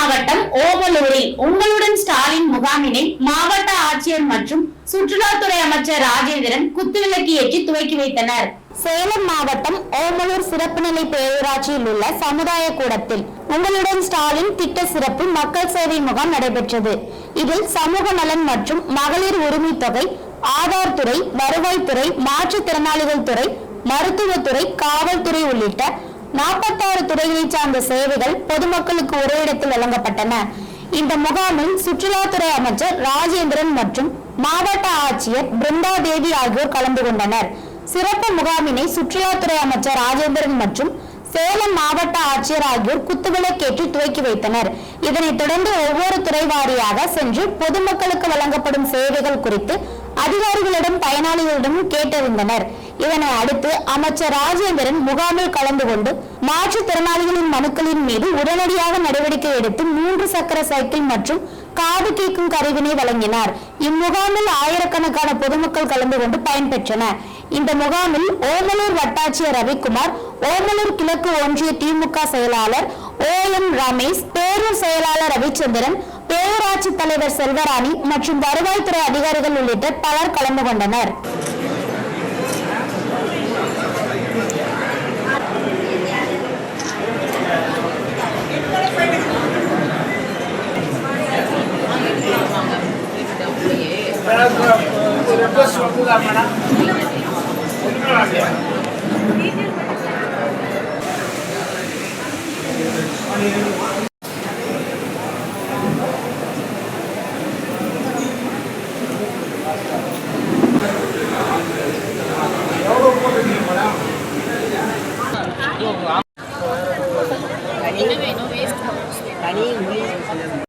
மாவட்டம் ஓமலூரில் உங்களுடன் ஸ்டாலின் முகாமினை மாவட்ட ஆட்சியர் மற்றும் சுற்றுலாத்துறை அமைச்சர் ராஜேந்திரன் குத்துவிளக்கு ஏற்றி துவக்கி வைத்தனர். சேலம் மாவட்டம் ஓமலூர் சிறப்பு நிலை பேரூராட்சியில் உள்ள சமுதாய கூடத்தில் உங்களுடன் ஸ்டாலின் திட்ட சிறப்பு மக்கள் சேவை முகாம் நடைபெற்றது. இதில் சமூக நலன் மற்றும் மகளிர் உரிமை தொகை, ஆதார் துறை, வருவாய்த்துறை, மாற்றுத்திறனாளிகள் துறை, மருத்துவத்துறை, காவல்துறை உள்ளிட்ட 46 துறைகளை சார்ந்த சேவைகள் பொதுமக்களுக்கு ஒரே இடத்தில் வழங்கப்பட்டன. இந்த முகாமில் சுற்றுலாத்துறை அமைச்சர் ராஜேந்திரன் மற்றும் மாவட்ட ஆட்சியர் பிருந்தா தேவி ஆகியோர் கலந்து கொண்டனர். சிறப்பு முகாமினை சுற்றுலாத்துறை அமைச்சர் ராஜேந்திரன் மற்றும் சேலம் மாவட்ட ஆட்சியர் ஆகியோர் குத்துவிளக்கேற்றி துவக்கி வைத்தனர். இதனைத் தொடர்ந்து ஒவ்வொரு துறை வாரியாக சென்று பொதுமக்களுக்கு வழங்கப்படும் சேவைகள் குறித்து அதிகாரிகளிடம் பயனாளிகளிடம் கேட்டறிந்தனர். இதனை அடுத்து அமைச்சர் ராஜேந்திரன் முகாமில் கலந்து கொண்டு மாற்றுத்திறனாளிகளின் மனுக்களின் மீது உடனடியாக நடவடிக்கை எடுத்து 3 சக்கர சைக்கிள் மற்றும் காது கேட்கும் கருவினை வழங்கினார். இம்முகாமில் ஆயிரக்கணக்கான பொதுமக்கள் கலந்து கொண்டு பயன்பெற்றனர். இந்த முகாமில் ஓமலூர் வட்டாட்சியர் ரவிக்குமார், ஓமலூர் கிழக்கு ஒன்றிய திமுக செயலாளர் OM ரமேஷ், பேரூர் செயலாளர் ரவிச்சந்திரன், பேரூராட்சி தலைவர் செல்வராணி மற்றும் வருவாய்த்துறை அதிகாரிகள் உள்ளிட்ட பலர் கலந்து கொண்டனர். தனி